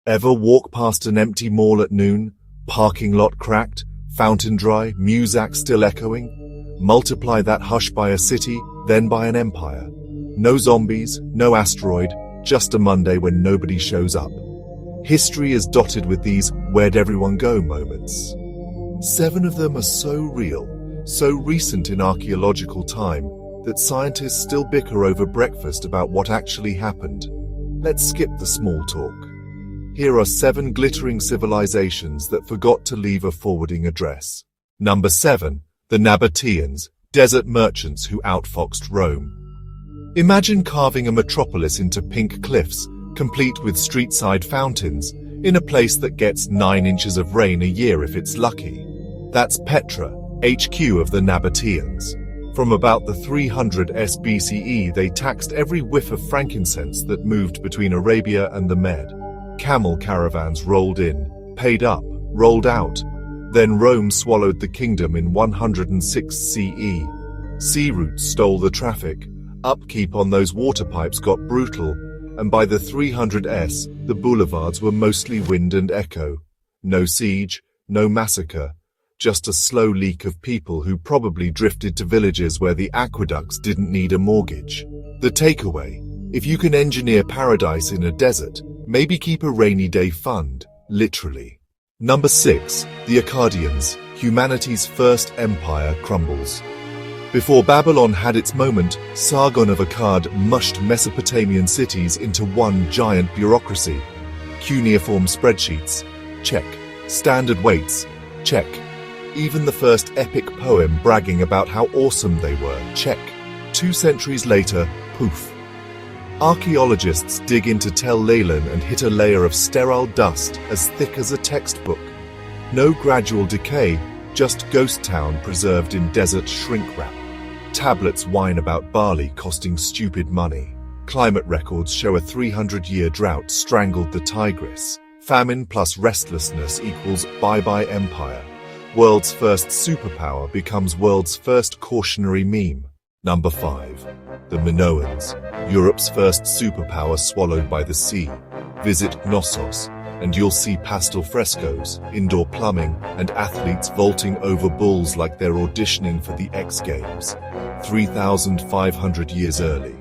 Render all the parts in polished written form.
Ever walk past an empty mall at noon? Parking lot cracked, fountain dry, muzak still echoing? Multiply that hush by a city, then by an empire. No zombies, no asteroid, just a Monday when nobody shows up. History is dotted with these "where'd everyone go" moments. 7 of them are so real, so recent in archaeological time, that scientists still bicker over breakfast about what actually happened. Let's skip the small talk. Here are 7 glittering civilizations that forgot to leave a forwarding address. Number 7. The Nabataeans, desert merchants who outfoxed Rome. Imagine carving a metropolis into pink cliffs, complete with street-side fountains, in a place that gets 9 inches of rain a year if it's lucky. That's Petra, HQ of the Nabataeans. From about the 300s BCE, they taxed every whiff of frankincense that moved between Arabia and the Med. Camel caravans rolled in, paid up, rolled out. Then Rome swallowed the kingdom in 106 CE. Sea routes stole the traffic. Upkeep on those water pipes got brutal, and by the 300s, the boulevards were mostly wind and echo. No siege, no massacre, just a slow leak of people who probably drifted to villages where the aqueducts didn't need a mortgage. The takeaway: if you can engineer paradise in a desert, maybe keep a rainy day fund, literally. Number 6. The Akkadians, humanity's first empire, crumbles. Before Babylon had its moment, Sargon of Akkad mushed Mesopotamian cities into one giant bureaucracy. Cuneiform spreadsheets? Check. Standard weights? Check. Even the first epic poem bragging about how awesome they were? Check. 2 centuries later, poof. Archaeologists dig into Tel Leilan and hit a layer of sterile dust as thick as a textbook. No gradual decay, just ghost town preserved in desert shrink wrap. Tablets whine about barley costing stupid money. Climate records show a 300-year drought strangled the Tigris. Famine plus restlessness equals bye-bye empire. World's first superpower becomes world's first cautionary meme. Number 5. The Minoans, Europe's first superpower swallowed by the sea. Visit Knossos, and you'll see pastel frescoes, indoor plumbing, and athletes vaulting over bulls like they're auditioning for the X Games. 3,500 years early,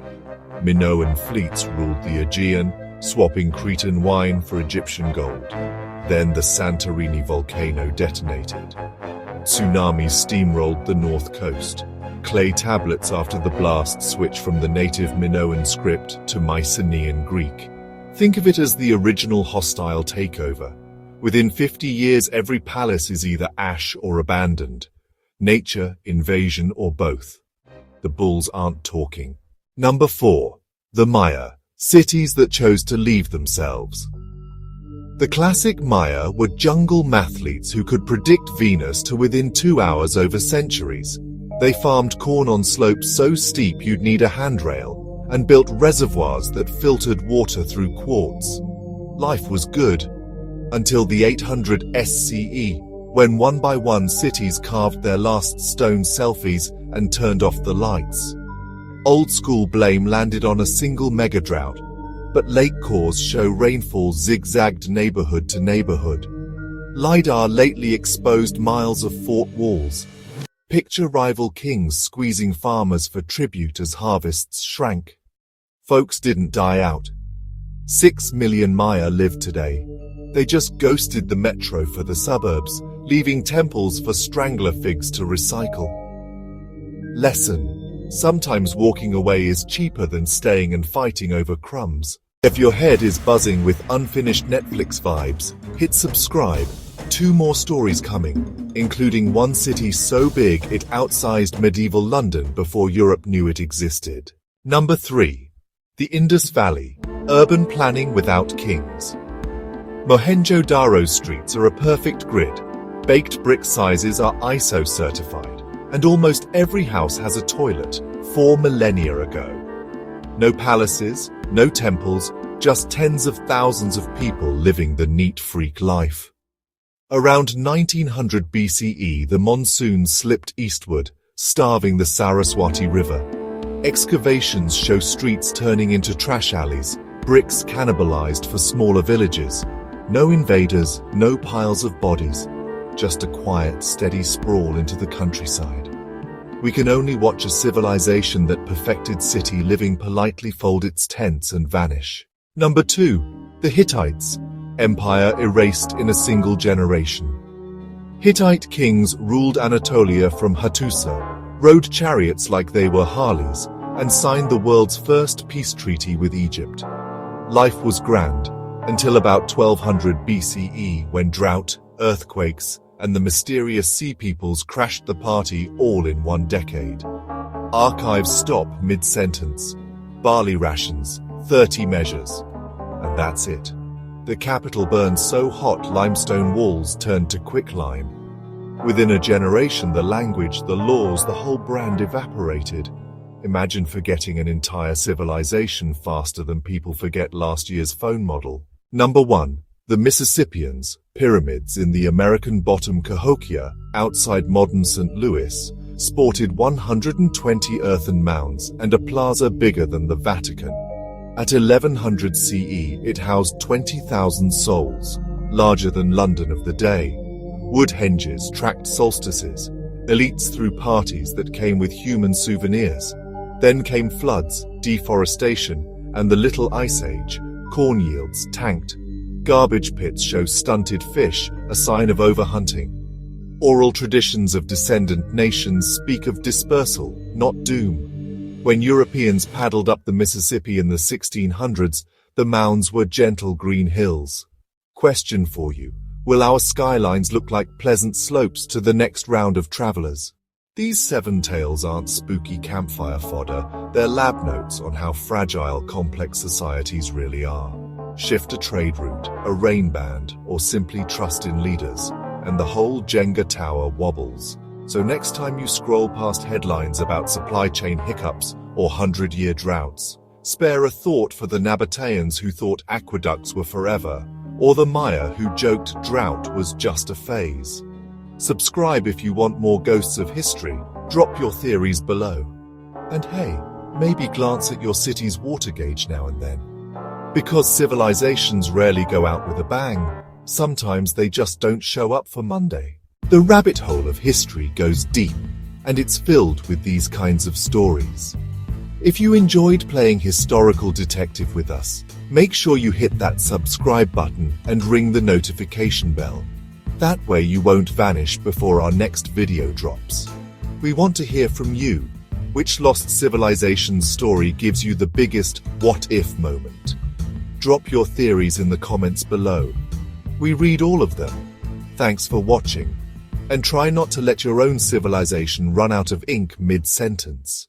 Minoan fleets ruled the Aegean, swapping Cretan wine for Egyptian gold. Then the Santorini volcano detonated. Tsunamis steamrolled the north coast. Clay tablets after the blast switched from the native Minoan script to Mycenaean Greek. Think of it as the original hostile takeover. Within 50 years, every palace is either ash or abandoned. Nature, invasion, or both. The bulls aren't talking. Number 4. The Maya, cities that chose to leave themselves. The classic Maya were jungle mathletes who could predict Venus to within 2 hours over centuries. They farmed corn on slopes so steep you'd need a handrail, and built reservoirs that filtered water through quartz. Life was good, until the 800 SCE, when one by one cities carved their last stone selfies and turned off the lights. Old-school blame landed on a single mega-drought, but lake cores show rainfall zigzagged neighborhood to neighborhood. LiDAR lately exposed miles of fort walls. Picture rival kings squeezing farmers for tribute as harvests shrank. Folks didn't die out. 6 million Maya live today. They just ghosted the metro for the suburbs, leaving temples for strangler figs to recycle. Lesson: sometimes walking away is cheaper than staying and fighting over crumbs. If your head is buzzing with unfinished Netflix vibes, hit subscribe. 2 more stories coming, including one city so big it outsized medieval London before Europe knew it existed. Number 3. The Indus Valley, urban planning without kings. Mohenjo-Daro streets are a perfect grid. Baked brick sizes are ISO certified, and almost every house has a toilet, 4 millennia ago. No palaces, no temples, just tens of thousands of people living the neat freak life. Around 1900 BCE, the monsoon slipped eastward, starving the Saraswati River. Excavations show streets turning into trash alleys, bricks cannibalized for smaller villages. No invaders, no piles of bodies, just a quiet, steady sprawl into the countryside. We can only watch a civilization that perfected city living politely fold its tents and vanish. Number 2. The Hittites. Empire erased in a single generation. Hittite kings ruled Anatolia from Hattusa, rode chariots like they were Harleys, and signed the world's first peace treaty with Egypt. Life was grand, until about 1200 BCE when drought, earthquakes, and the mysterious sea peoples crashed the party all in one decade. Archives stop mid-sentence. Barley rations, 30 measures. And that's it. The capital burned so hot limestone walls turned to quicklime. Within a generation, the language, the laws, the whole brand evaporated. Imagine forgetting an entire civilization faster than people forget last year's phone model. Number 1. The Mississippians, pyramids in the American bottom Cahokia, outside modern St. Louis, sported 120 earthen mounds and a plaza bigger than the Vatican. At 1100 CE, it housed 20,000 souls, larger than London of the day. Wood henges tracked solstices. Elites threw parties that came with human souvenirs. Then came floods, deforestation, and the Little Ice Age. Corn yields tanked. Garbage pits show stunted fish, a sign of overhunting. Oral traditions of descendant nations speak of dispersal, not doom. When Europeans paddled up the Mississippi in the 1600s, the mounds were gentle green hills. Question for you: will our skylines look like pleasant slopes to the next round of travelers? These 7 tales aren't spooky campfire fodder, they're lab notes on how fragile complex societies really are. Shift a trade route, a rain band, or simply trust in leaders, and the whole Jenga tower wobbles. So next time you scroll past headlines about supply chain hiccups or 100-year droughts, spare a thought for the Nabataeans who thought aqueducts were forever, or the Maya who joked drought was just a phase. Subscribe if you want more ghosts of history. Drop your theories below. And hey, maybe glance at your city's water gauge now and then. Because civilizations rarely go out with a bang, sometimes they just don't show up for Monday. The rabbit hole of history goes deep, and it's filled with these kinds of stories. If you enjoyed playing historical detective with us, make sure you hit that subscribe button and ring the notification bell. That way you won't vanish before our next video drops. We want to hear from you. Which lost civilization's story gives you the biggest what-if moment? Drop your theories in the comments below. We read all of them. Thanks for watching. And try not to let your own civilization run out of ink mid-sentence.